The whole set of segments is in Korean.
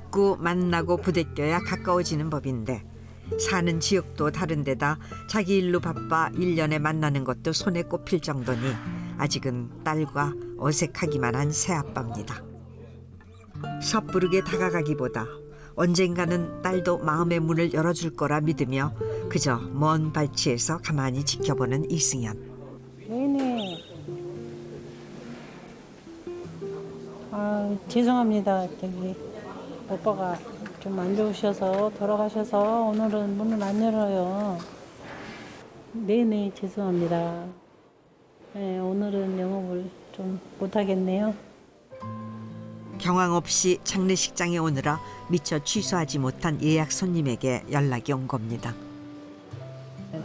자꾸 만나고 부대껴야 가까워지는 법인데 사는 지역도 다른데다 자기 일로 바빠 1년에 만나는 것도 손에 꼽힐 정도니 아직은 딸과 어색하기만 한 새아빠입니다. 섣부르게 다가가기보다 언젠가는 딸도 마음의 문을 열어줄 거라 믿으며 그저 먼 발치에서 가만히 지켜보는 이승연. 네네. 아, 죄송합니다. 저기 오빠가 좀 안 좋으셔서 돌아가셔서 오늘은 문을 안 열어요. 네네, 죄송합니다. 네, 오늘은 영업을 좀 못하겠네요. 경황 없이 장례식장에 오느라 미처 취소하지 못한 예약 손님에게 연락이 온 겁니다.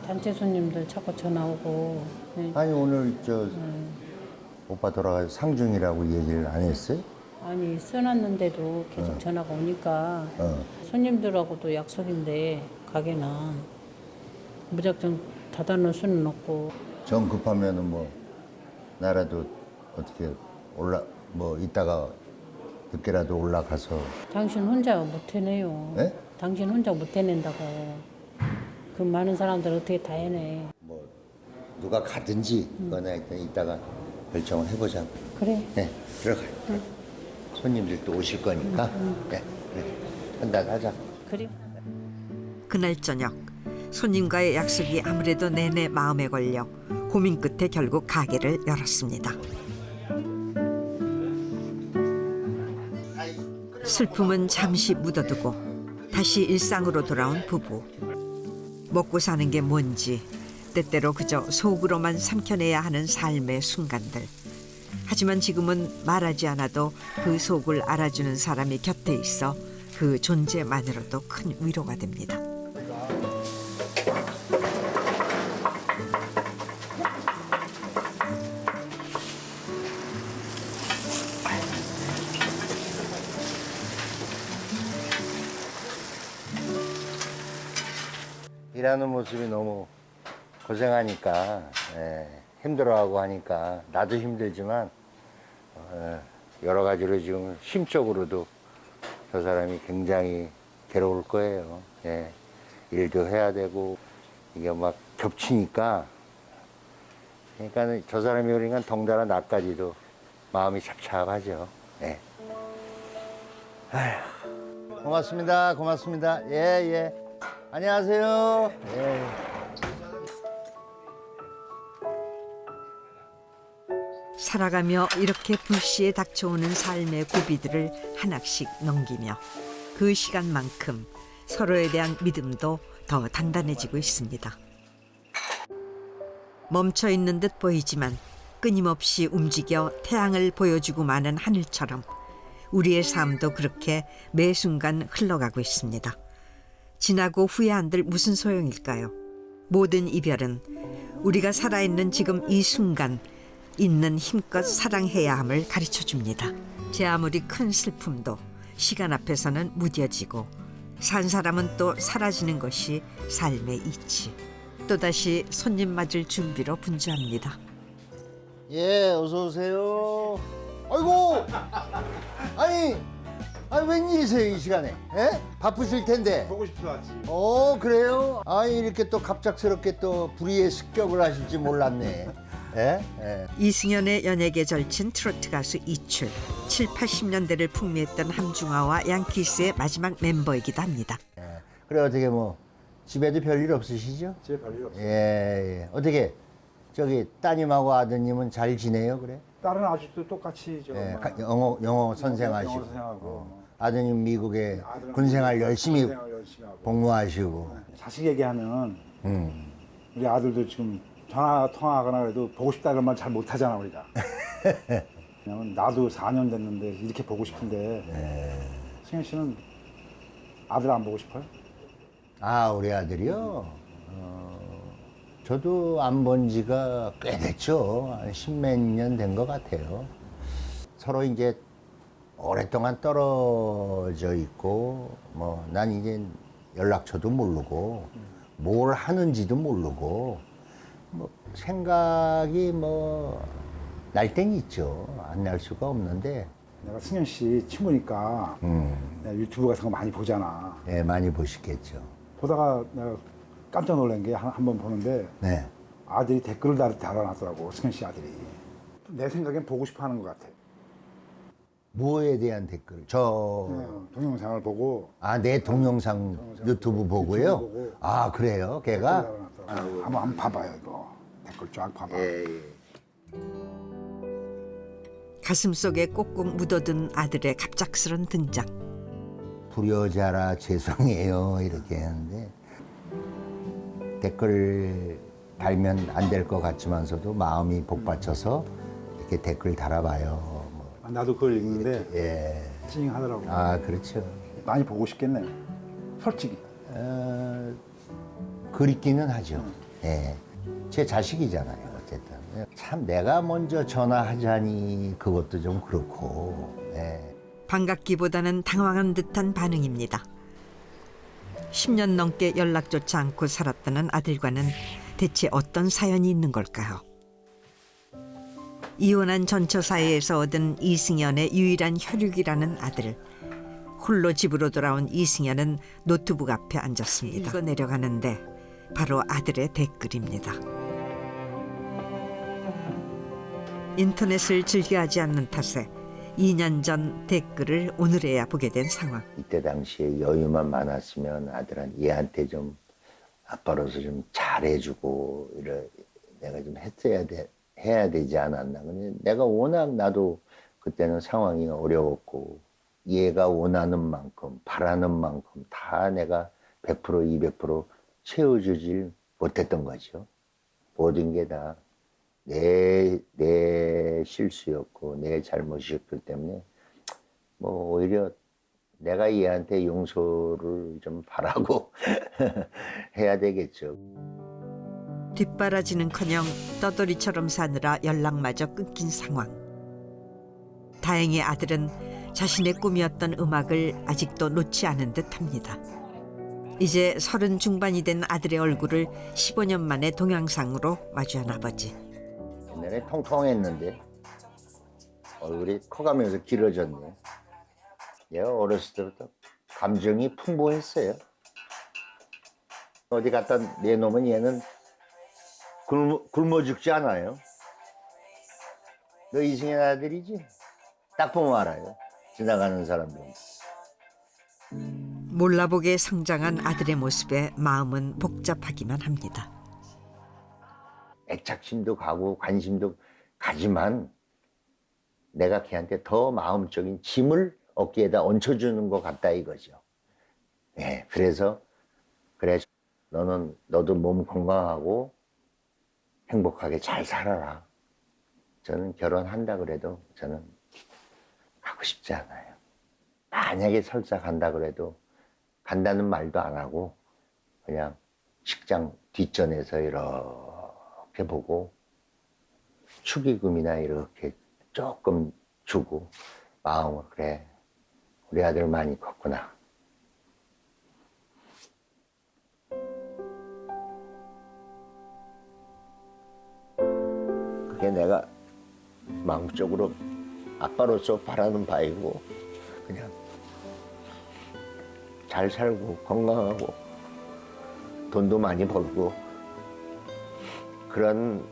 단체 손님들 자꾸 전화 오고. 네. 아니 오늘 오빠 돌아가서 상중이라고 얘기를 안 했어요? 아니, 써놨는데도 계속 전화가 오니까 어. 손님들하고도 약속인데 가게는 무작정 닫아놓을 수는 없고. 정 급하면은 뭐 나라도 어떻게 이따가 늦게라도 올라가서. 당신 혼자 못 해내요. 네? 당신 혼자 못 해낸다고. 그 많은 사람들 어떻게 다 해내. 뭐 누가 가든지 그거나 일단 이따가 결정을 해보자고. 그래. 네, 들어가요. 손님들 또 오실 거니까. 네, 한잔 하자. 그래. 그날 저녁 손님과의 약속이 아무래도 내내 마음에 걸려 고민 끝에 결국 가게를 열었습니다. 슬픔은 잠시 묻어두고 다시 일상으로 돌아온 부부. 먹고 사는 게 뭔지 때때로 그저 속으로만 삼켜내야 하는 삶의 순간들. 하지만 지금은 말하지 않아도 그 속을 알아주는 사람이 곁에 있어 그 존재만으로도 큰 위로가 됩니다. 일하는 모습이 너무 고생하니까 힘들어하고 하니까 나도 힘들지만 여러 가지로 지금 심적으로도 저 사람이 굉장히 괴로울 거예요. 예, 일도 해야 되고 이게 막 겹치니까 그러니까 저 사람이 그러니까 덩달아 나까지도 마음이 착잡하죠. 예. 아휴, 고맙습니다. 고맙습니다. 예, 예. 안녕하세요. 예. 살아가며 이렇게 불시에 닥쳐오는 삶의 고비들을 하나씩 넘기며 그 시간만큼 서로에 대한 믿음도 더 단단해지고 있습니다. 멈춰 있는 듯 보이지만 끊임없이 움직여 태양을 보여주고 마는 하늘처럼 우리의 삶도 그렇게 매 순간 흘러가고 있습니다. 지나고 후회 한들 무슨 소용일까요? 모든 이별은 우리가 살아있는 지금 이 순간 있는 힘껏 사랑해야 함을 가르쳐줍니다. 제 아무리 큰 슬픔도 시간 앞에서는 무뎌지고 산 사람은 또 사라지는 것이 삶의 이치. 또다시 손님 맞을 준비로 분주합니다. 예, 어서 오세요. 아이고, 아니 웬일이세요 이 시간에? 예? 바쁘실 텐데. 보고 싶어 왔지. 그래요? 아니 이렇게 또 갑작스럽게 또 불의의 습격을 하실지 몰랐네. 예? 예. 이승연의 연예계 절친 트로트 가수 이출. 7, 80년대를 풍미했던 함중아와 양키스의 마지막 멤버이기도 합니다. 그래 어떻게 뭐 집에도 별일 없으시죠? 집에 별일 없어. 예. 어떻게 저기 따님하고 아드님은 잘 지내요 그래? 딸은 아직도 똑같이 예. 영어 선생하시고. 영어 선생하고. 아드님 미국에 아들은 군생활 열심히 군생활 열심히 하고. 복무하시고. 자식 얘기하면 음. 우리 아들도 지금 전화 통화하거나 해도 보고 싶다 그런 말 잘 못하잖아 우리가. 왜냐면 나도 4년 됐는데 이렇게 보고 싶은데 승현 씨는 아들 안 보고 싶어요? 아, 우리 아들이요? 저도 안 본 지가 꽤 됐죠. 한 10몇 년 된 것 같아요. 서로 이제 오랫동안 떨어져 있고, 난 이제 연락처도 모르고, 뭘 하는지도 모르고, 생각이 날 땐 있죠. 안 날 수가 없는데, 내가 승현 씨 친구니까 내가 유튜브 같은 거 많이 보잖아. 네, 많이 보시겠죠. 보다가 내가 깜짝 놀란 게 한 번 보는데 네. 아들이 댓글을 달아놨더라고. 승현 씨 아들이. 내 생각엔 보고 싶어 하는 것 같아. 뭐에 대한 댓글? 동영상을 보고 내 동영상 유튜브 보고요? 유튜브 보고. 아, 그래요? 걔가? 한번 봐봐요, 이거. 댓글 쫙 봐봐. 예. 가슴속에 꼭꼭 묻어둔 아들의 갑작스런 등장. 불효자라 죄송해요. 이렇게 하는데 댓글 달면 안 될 것 같지만서도 마음이 복받쳐서 이렇게 댓글 달아봐요. 나도 그걸 읽는데 예. 찡하더라고. 그렇죠. 많이 보고 싶겠네. 솔직히. 그립기는 하죠. 예. 제 자식이잖아요. 어쨌든. 참 내가 먼저 전화하자니 그것도 좀 그렇고. 예. 반갑기보다는 당황한 듯한 반응입니다. 10년 넘게 연락조차 않고 살았다는 아들과는 대체 어떤 사연이 있는 걸까요? 이혼한 전처 사이에서 얻은 이승연의 유일한 혈육이라는 아들. 홀로 집으로 돌아온 이승연은 노트북 앞에 앉았습니다. 읽어 내려가는데 바로 아들의 댓글입니다. 인터넷을 즐겨하지 않는 탓에 2년 전 댓글을 오늘에야 보게 된 상황. 이때 당시에 여유만 많았으면 얘한테 좀 아빠로서 좀 잘해주고 내가 좀 해야 되지 않았나. 근데 내가 워낙 나도 그때는 상황이 어려웠고 얘가 원하는 만큼 바라는 만큼 다 내가 100% 200% 채워주질 못했던 거죠. 모든 게 다 내 실수였고 내 잘못이었기 때문에 뭐 오히려 내가 얘한테 용서를 좀 바라고 해야 되겠죠. 뒷바라지는커녕 떠돌이처럼 사느라 연락마저 끊긴 상황. 다행히 아들은 자신의 꿈이었던 음악을 아직도 놓지 않은 듯합니다. 이제 30 중반이 된 아들의 얼굴을 15년 만에 동영상으로 마주한 아버지. 옛날에 통통했는데 얼굴이 커가면서 길어졌네. 얘가 어렸을 때부터 감정이 풍부했어요. 어디 갖다 내놓으면 얘는 굶어 죽지 않아요. 너 이승현 아들이지? 딱 보면 알아요. 지나가는 사람들. 몰라보게 성장한 아들의 모습에 마음은 복잡하기만 합니다. 애착심도 가고 관심도 가지만 내가 걔한테 더 마음적인 짐을 어깨에다 얹혀주는 것 같다 이거죠. 네, 그래서 그래 너도 몸 건강하고 행복하게 잘 살아라. 저는 결혼한다 그래도 저는 하고 싶지 않아요. 만약에 설사 간다 그래도 간다는 말도 안 하고 그냥 식장 뒷전에서 이렇게 보고 축의금이나 이렇게 조금 주고 마음을 그래 우리 아들 많이 컸구나. 그게 내가 마음적으로 아빠로서 바라는 바이고 그냥 잘 살고 건강하고 돈도 많이 벌고 그런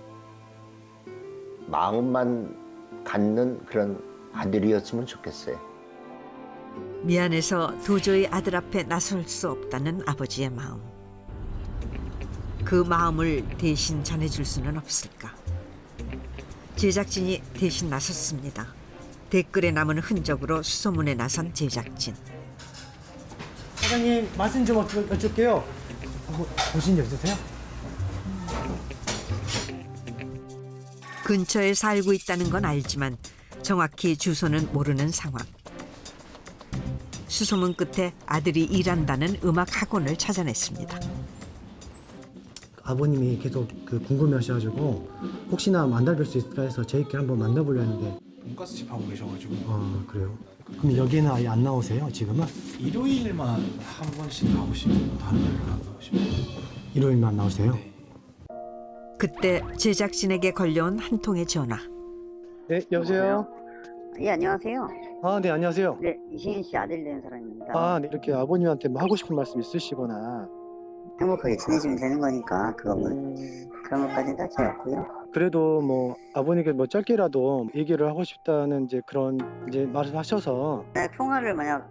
마음만 갖는 그런 아들이었으면 좋겠어요. 미안해서 도저히 아들 앞에 나설 수 없다는 아버지의 마음. 그 마음을 대신 전해줄 수는 없을까. 제작진이 대신 나섰습니다. 댓글에 남은 흔적으로 수소문에 나선 제작진. 사장님 말씀 좀 여쭐게요. 보신 적 있으세요? 근처에 살고 있다는 건 알지만 정확히 주소는 모르는 상황. 수소문 끝에 아들이 일한다는 음악 학원을 찾아냈습니다. 아버님이 계속 궁금해하셔가지고 혹시나 만나뵐 수 있을까 해서 저희끼리 한번 만나보려 했는데. 돈가스집 하고 계셔가지고 아 그래요? 그럼 여기는 아예 안 나오세요 지금은? 일요일만 한 번씩 가보시고 다른 날은 안 가보시고. 일요일만 나오세요? 네. 그때 제작진에게 걸려온 한 통의 전화. 네 여보세요? 예, 안녕하세요. 아, 네, 안녕하세요. 네, 이시인 씨 아들 되는 사람입니다. 아, 네, 이렇게 아버님한테 뭐 하고 싶은 말씀 있으시거나 행복하게 지내시면 되는 거니까 그거 뭐 그런 것까지는 딱히 없고요. 그래도 뭐 아버님께 뭐 짧게라도 얘기를 하고 싶다는 이제 그런 이제 말씀하셔서 네, 통화를 만약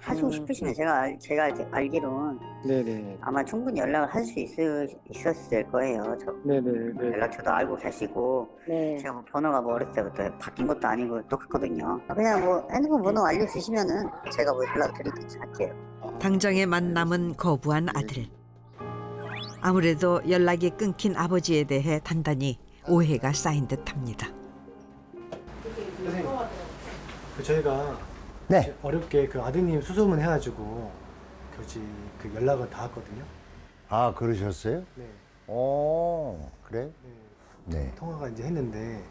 하시고 싶으시면 제가 알기로는 네네 아마 충분히 연락을 할 수 있었을 거예요. 저 네네 네. 연락처도 알고 계시고 네. 제가 뭐 번호가 뭐 어렸을 때부터 바뀐 것도 아니고 똑같거든요. 그냥 뭐 핸드폰 번호 알려주시면은 제가 뭐 연락드리든지 할게요. 당장의 만남은 거부한 아들. 아무래도 연락이 끊긴 아버지에 대해 단단히 오해가 쌓인 듯합니다. 선생님, 그 저희가 네. 어렵게 그 아드님 수소문 해가지고 그 연락을 닿았거든요. 아, 그러셨어요? 네, 그래? 네. 네. 통화가 이제 했는데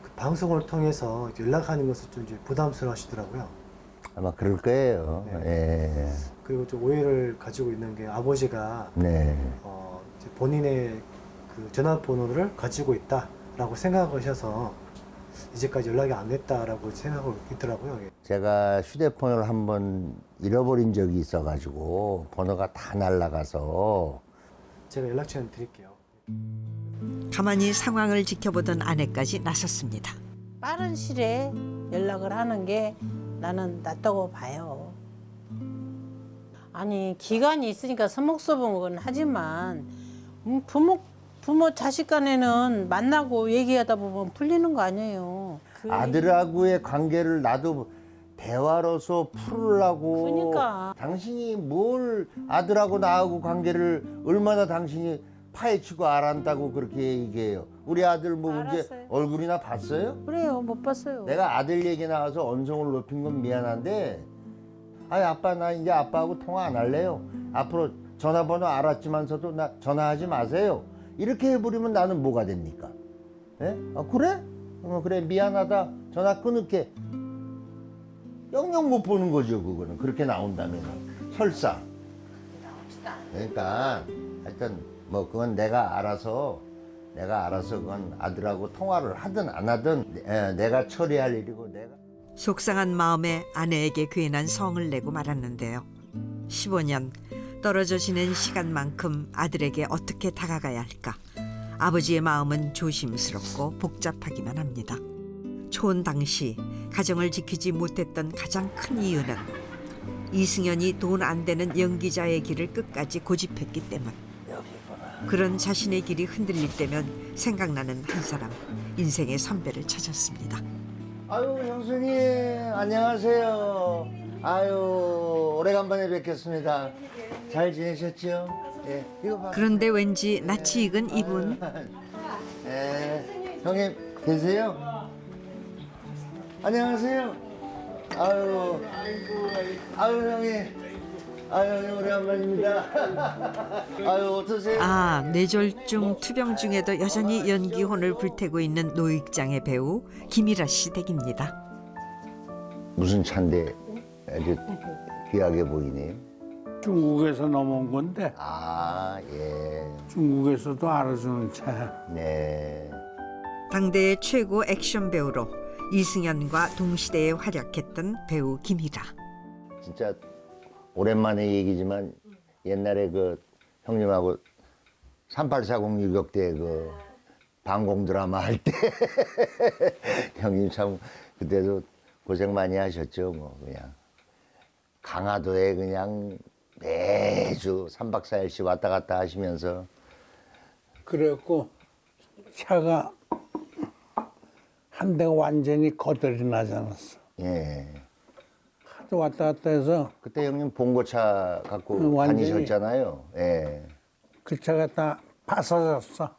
그 방송을 통해서 연락하는 것을 좀 이제 부담스러워하시더라고요. 아마 그럴 거예요. 예. 그리고 좀 오해를 가지고 있는 게 아버지가 네. 이제 본인의 그 전화번호를 가지고 있다라고 생각하셔서 이제까지 연락이 안 됐다라고 생각하고 있더라고요. 제가 휴대폰을 한번 잃어버린 적이 있어가지고 번호가 다 날라가서 제가 연락처는 드릴게요. 가만히 상황을 지켜보던 아내까지 나섰습니다. 빠른 시일에 연락을 하는 게 나는 낫다고 봐요. 아니 기간이 있으니까 서먹서먹은 하지만 부모 자식 간에는 만나고 얘기하다 보면 풀리는 거 아니에요. 아들하고의 관계를 나도 대화로서 풀으려고. 그러니까. 당신이 뭘 아들하고 나하고 관계를 얼마나 당신이 파헤치고 알았다고 그렇게 얘기해요. 우리 아들 뭐 이제 알았어요. 얼굴이나 봤어요? 그래요, 못 봤어요. 내가 아들 얘기 나와서 언성을 높인 건 미안한데, 아이 아빠 나 이제 아빠하고 통화 안 할래요. 앞으로 전화번호 알았지만서도 나 전화하지 마세요. 이렇게 해버리면 나는 뭐가 됩니까? 예? 아, 그래? 그래 미안하다. 전화 끊을게. 영영 못 보는 거죠 그거는. 그렇게 나온다면 설사. 그러니까 하여튼 뭐 그건 내가 알아서 그건 아들하고 통화를 하든 안 하든 내가 처리할 일이고 내가. 속상한 마음에 아내에게 괜한 성을 내고 말았는데요. 15년 떨어져 지낸 시간만큼 아들에게 어떻게 다가가야 할까? 아버지의 마음은 조심스럽고 복잡하기만 합니다. 초혼 당시 가정을 지키지 못했던 가장 큰 이유는 이승연이 돈 안 되는 연기자의 길을 끝까지 고집했기 때문. 그런 자신의 길이 흔들릴 때면 생각나는 한 사람, 인생의 선배를 찾았습니다. 아유 형수님 안녕하세요. 아유 오래간만에 뵙겠습니다. 잘 지내셨죠? 예, 이거 봐. 그런데 왠지 낯이 익은 이분. 형님 계세요? 안녕하세요. 아유 형님. 아유 형님 오래간만입니다. 아유 어떠세요? 아, 뇌졸중 투병 중에도 여전히 연기혼을 불태고 있는 노익장의 배우 김일아 씨 댁입니다. 무슨 차인데 아주 귀하게 보이네요. 중국에서 넘어온 건데 아 예. 중국에서도 알아주는 차야. 네. 당대의 최고 액션 배우로 이승연과 동시대에 활약했던 배우 김일아. 진짜 오랜만에 얘기지만 옛날에 그 형님하고 3840 유격대 그 방공 드라마 할 때 형님 참 그때도 고생 많이 하셨죠. 뭐 그냥 강화도에 그냥 매주 3박 4일씩 왔다 갔다 하시면서. 그래갖고 차가 한 대가 완전히 거덜이 나지 않았어. 예. 하도 왔다 갔다 해서 그때 형님 봉고차 갖고 완전히. 다니셨잖아요. 예. 그 차가 다 파사졌어.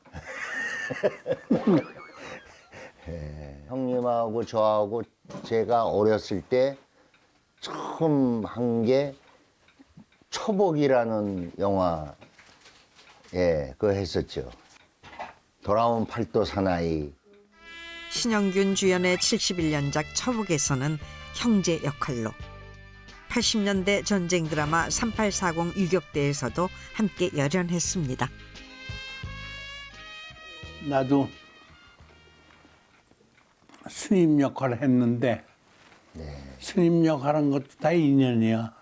형님하고 저하고 제가 어렸을 때 처음 한 게 초복이라는 영화, 예, 그거 했었죠. 돌아온 팔도 사나이. 신영균 주연의 71년작 처복에서는 형제 역할로 80년대 전쟁 드라마 3840 유격대에서도 함께 열연했습니다. 나도 스님 역할을 했는데 스님 역할한 것도 다 인연이야.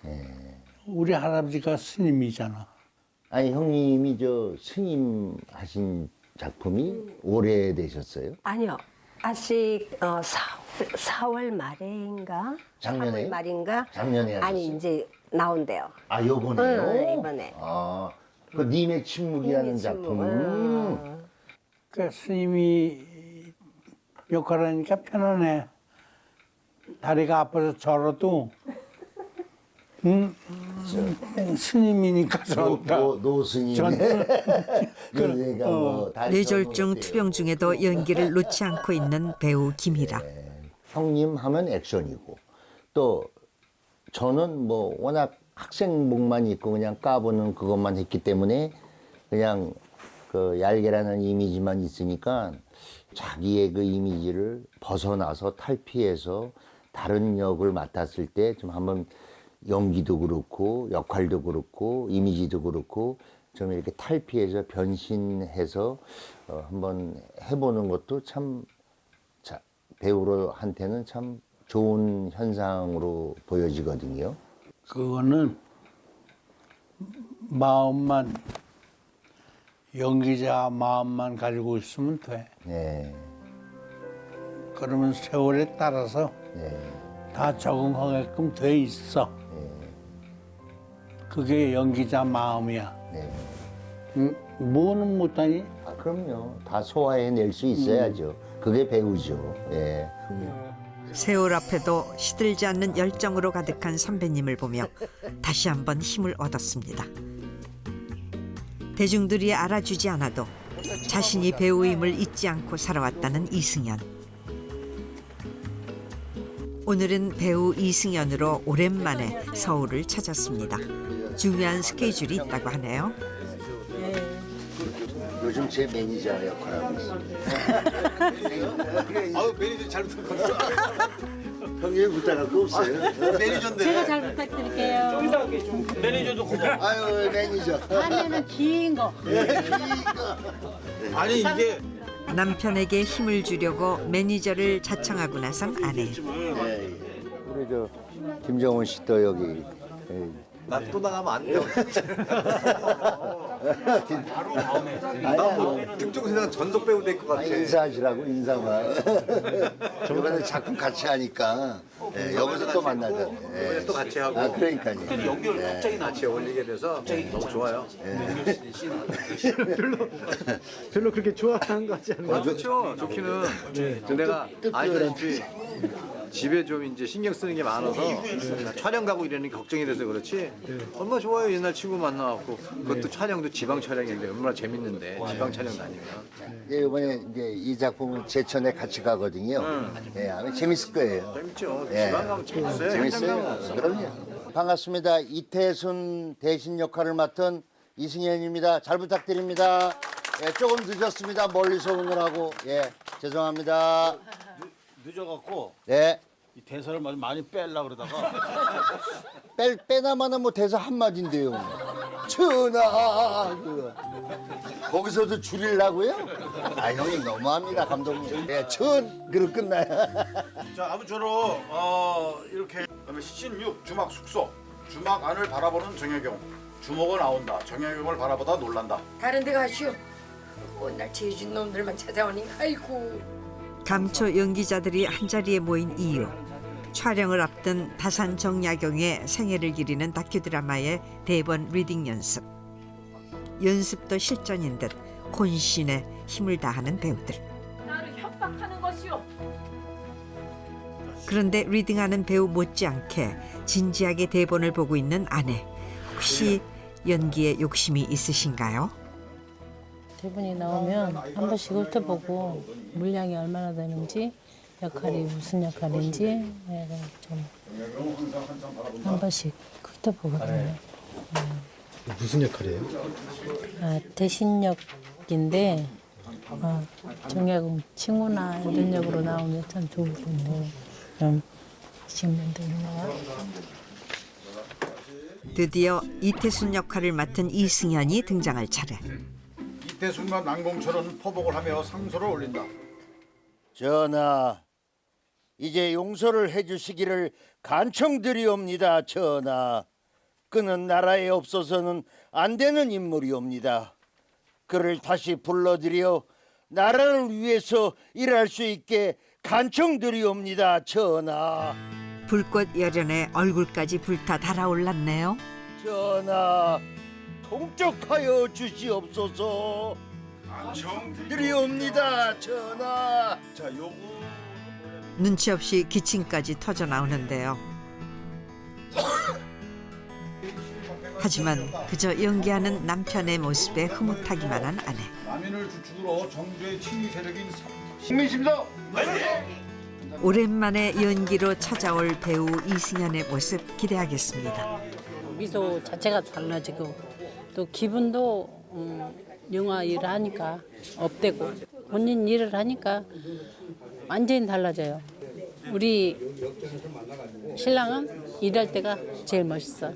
네. 우리 할아버지가 스님이잖아. 아니 형님이 저 스님 하신 작품이 오래되셨어요? 아니요. 아직 4월 말인가? 작년에요? 3월 말인가? 작년에 하셨어요? 아니 이제 나온대요. 아 요번에요? 응, 이번에. 아, 그 님의 침묵이라는 님의 침묵. 작품. 그 스님이 역할하니까 편하네. 다리가 아파서 절어도 스님이니까 저런다. 노스님. 그러니까 뭐 다리 뇌졸중 저는 투병 중에도 연기를 놓지 않고 있는 배우 김희라. 형님 하면 액션이고 또 저는 뭐 워낙 학생복만 입고 그냥 까보는 그것만 했기 때문에 그냥 그 얄개라는 이미지만 있으니까 자기의 그 이미지를 벗어나서 탈피해서 다른 역을 맡았을 때 좀 한번 연기도 그렇고 역할도 그렇고 이미지도 그렇고 좀 이렇게 탈피해서 변신해서 한번 해보는 것도 참 배우로한테는 참 좋은 현상으로 보여지거든요. 그거는 마음만 연기자 마음만 가지고 있으면 돼. 네, 그러면 세월에 따라서 네, 다 적응하게끔 돼 있어. 그게 연기자 마음이야. 네. 뭐는 못하니? 아, 그럼요. 다 소화해낼 수 있어야죠. 그게 배우죠. 예. 세월 앞에도 시들지 않는 열정으로 가득한 선배님을 보며 다시 한번 힘을 얻었습니다. 대중들이 알아주지 않아도 자신이 배우임을 잊지 않고 살아왔다는 이승연. 오늘은 배우 이승연으로 오랜만에 서울을 찾았습니다. 중요한 스케줄이 있다고 하네요. 요즘 제 매니저 역할하고 있습니다. 아유 매니저 잘 부탁드립니다. 형님 부탁할 거 없어요? 매니저인데. 제가 잘 부탁드릴게요. 매니저도 고마워. 아유, 매니저. 다음에는 긴 거. 아니 이게 남편에게 힘을 주려고 매니저를 자청하고 나선 아내. 우리 저 김정은 씨 또 여기. 나 또 나가면 안 돼. 아니야. 특종세상 전속 배우 될 것 같아. 인사하시라고 인사만. 이번에 작품 같이 하니까 여기서 또 만나잖아요. 이번에 또 같이 하고. 아, 그러니까요. 연결 갑자기 같이 어울리게 돼서 너무 좋아요. 별로 그렇게 좋아하는 거 같지 않나요? 좋죠. 좋기는. 내가 알다시피 집에 좀 이제 신경 쓰는 게 많아서 촬영 가고 이러는 게 걱정이 돼서 그렇지. 얼마나 좋아요. 옛날 친구 만나갖고 그것도 촬영도 지방 촬영인데 얼마나 재밌는데 지방 촬영 다니면. 이번에 이제 이 작품은 제천에 같이 가거든요. 예, 아마 재밌을 거예요. 재밌죠. 예. 지방 가면 재밌어요. 현장 재밌어요. 가면. 그럼요. 반갑습니다. 이태순 대신 역할을 맡은 이승연입니다. 잘 부탁드립니다. 예, 조금 늦었습니다. 멀리서 오느라고. 예, 죄송합니다. 늦어갖고 네. 이 대사를 많이 빼려고 그러다가 빼나마나 뭐 대사 한마디인데요. 전하. 거기서도 줄이려고요? 아, 형님 너무합니다, 감독님. 예, 그리고 끝나요. 자 아무쪼록 이렇게 그다음에 시신6 주막 숙소 주막 안을 바라보는 정혜경 주먹은 나온다 정혜경을 바라보다 놀란다. 다른 데 가시오. 오늘 제주 놈들만 찾아오니 아이고. 감초 연기자들이 한자리에 모인 이유. 촬영을 앞둔 다산 정야경의 생애를 기리는 다큐 드라마의 대본 리딩 연습. 연습도 실전인 듯 혼신에 힘을 다하는 배우들. 나를 협박하는 것이오. 그런데 리딩하는 배우 못지않게 진지하게 대본을 보고 있는 아내. 혹시 연기에 욕심이 있으신가요? 대본이 나오면 한 번씩 훑어보고 물량이 얼마나 되는지 역할이 무슨 역할인지 좀 한 번씩 훑어보거든요. 무슨 역할이에요? 대신역인데 정약용 친구나 이런 역으로 나오면 참 좋을 텐데 좀 신문들이나 드디어 이태순 역할을 맡은 이승연이 등장할 차례. 이태순과 난공철은 포복을 하며 상소를 올린다. 전하, 이제 용서를 해주시기를 간청드리옵니다, 전하. 그는 나라에 없어서는 안 되는 인물이옵니다. 그를 다시 불러들여 나라를 위해서 일할 수 있게 간청드리옵니다, 전하. 불꽃 열연에 얼굴까지 불타 달아올랐네요. 전하, 통촉하여 주시옵소서. 드리옵니다, 전하. 자, 요거 눈치 없이 기침까지 터져 나오는데요. 하지만 그저 연기하는 남편의 모습에 흐뭇하기만 한 아내. 남인을 주축으로 정주의 친위 세력인 국민심도 오랜만에 연기로 찾아올 배우 이승연의 모습 기대하겠습니다. 미소 자체가 달라지고 또 기분도 영화 일을 하니까 업되고 본인 일을 하니까 완전히 달라져요. 우리 신랑은 일할 때가 제일 멋있어.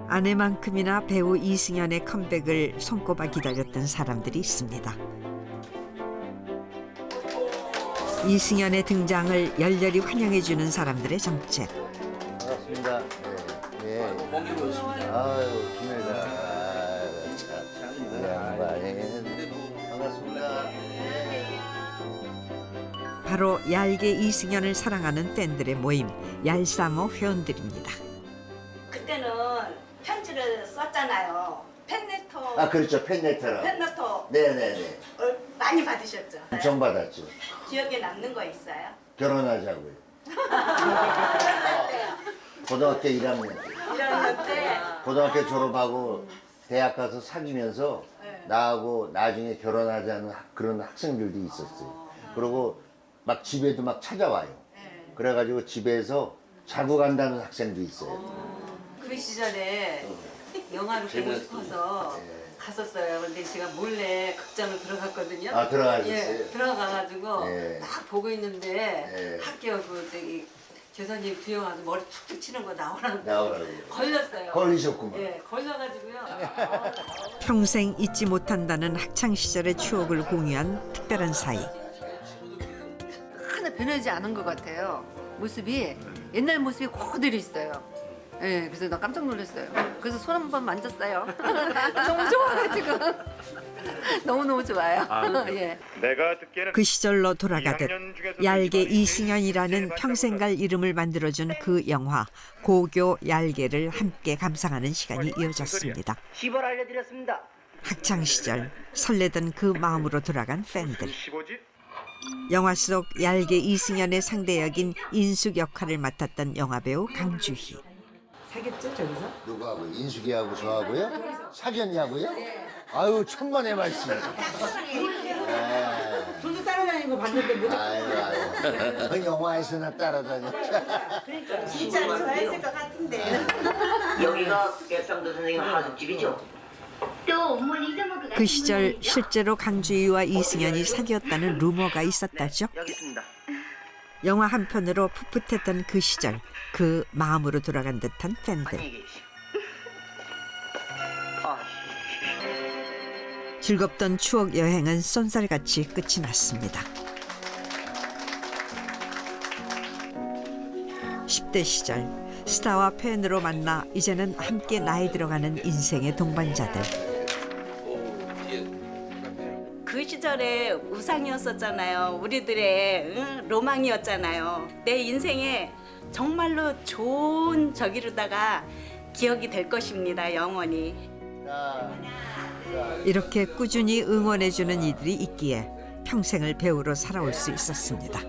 아내만큼이나 배우 이승연의 컴백을 손꼽아 기다렸던 사람들이 있습니다. 이승연의 등장을 열렬히 환영해주는 사람들의 정체. 반갑습니다. 네. 아유, 김혜자. 반갑습니다. 바로 얄개 이승연을 사랑하는 팬들의 모임 얄사모 회원들입니다. 그때는 편지를 썼잖아요. 팬레터. 아, 그렇죠. 팬레터로. 팬레터 네네네. 많이 받으셨죠? 엄청 받았죠. 기억에 남는 거 있어요? 결혼하자고요. 몇 때요? 고등학교 1학년. 1학년 때. 고등학교 졸업하고 대학 가서 사귀면서 네. 나하고 나중에 결혼하자는 그런 학생들도 있었어요. 그리고 막 집에도 막 찾아와요. 네. 그래가지고 집에서 자고 간다는 학생도 있어요. 그 시절에 영화를 보고 싶어서 갔었어요. 근데 제가 몰래 극장을 들어갔거든요. 아, 들어가셨어요? 예, 들어가가지고 네. 딱 보고 있는데 네. 학교 그 저기 교사님 두영하고 머리 툭툭 치는 거 나오라고 걸렸어요. 걸리셨구만. 예, 걸려가지고요. 평생 잊지 못한다는 학창 시절의 추억을 공유한 특별한 사이. 하나 변하지 않은 것 같아요. 모습이 옛날 모습이 그대로 있어요. 예, 그래서 나 깜짝 놀랐어요. 그래서 손 한 번 만졌어요. 너무 좋아가지고 너무너무 좋아요. 예. 그 시절로 돌아가듯 얄개 이승연이라는 평생 갈 이름을 만들어준 그 영화 고교 얄개를 함께 감상하는 시간이 이어졌습니다. 시벌 알려드렸습니다. 학창 시절 설레던 그 마음으로 돌아간 팬들. 영화 속 얄개 이승연의 상대 역인 인숙 역할을 맡았던 영화배우 강주희. 사귀었죠, 저기서? 누구하고? 인숙이하고 저하고요? 사귀었냐고요? 아유, 천만의 말씀. 둘도 따라다니는 거 봤는데 못 아유. 그 영화에서나 따라다녔죠. 그러니까 진짜 좋아했을 것 같은데. 여기가 백상도 선생님 하숙집이죠? 그 시절 실제로 강주희와 이승연이 사귀었다는 루머가 있었다죠. 여기 있습니다. 영화 한 편으로 풋풋했던 그 시절, 그 마음으로 돌아간 듯한 팬들. 즐겁던 추억 여행은 쏜살같이 끝이 났습니다. 10대 시절 스타와 팬으로 만나 이제는 함께 나이 들어가는 인생의 동반자들. 그 시절에 우상이었었잖아요. 우리들의 로망이었잖아요. 내 인생에 정말로 좋은 저기로다가 기억이 될 것입니다. 영원히. 이렇게 꾸준히 응원해주는 이들이 있기에 평생을 배우로 살아올 수 있었습니다.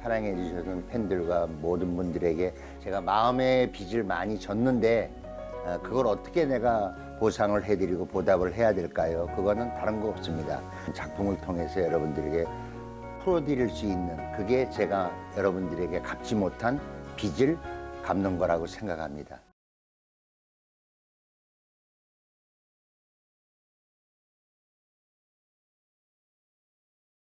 사랑해 주시는 팬들과 모든 분들에게 제가 마음의 빚을 많이 졌는데 그걸 어떻게 내가 보상을 해드리고 보답을 해야 될까요? 그거는 다른 거 없습니다. 작품을 통해서 여러분들에게 풀어드릴 수 있는 그게 제가 여러분들에게 갚지 못한 빚을 갚는 거라고 생각합니다.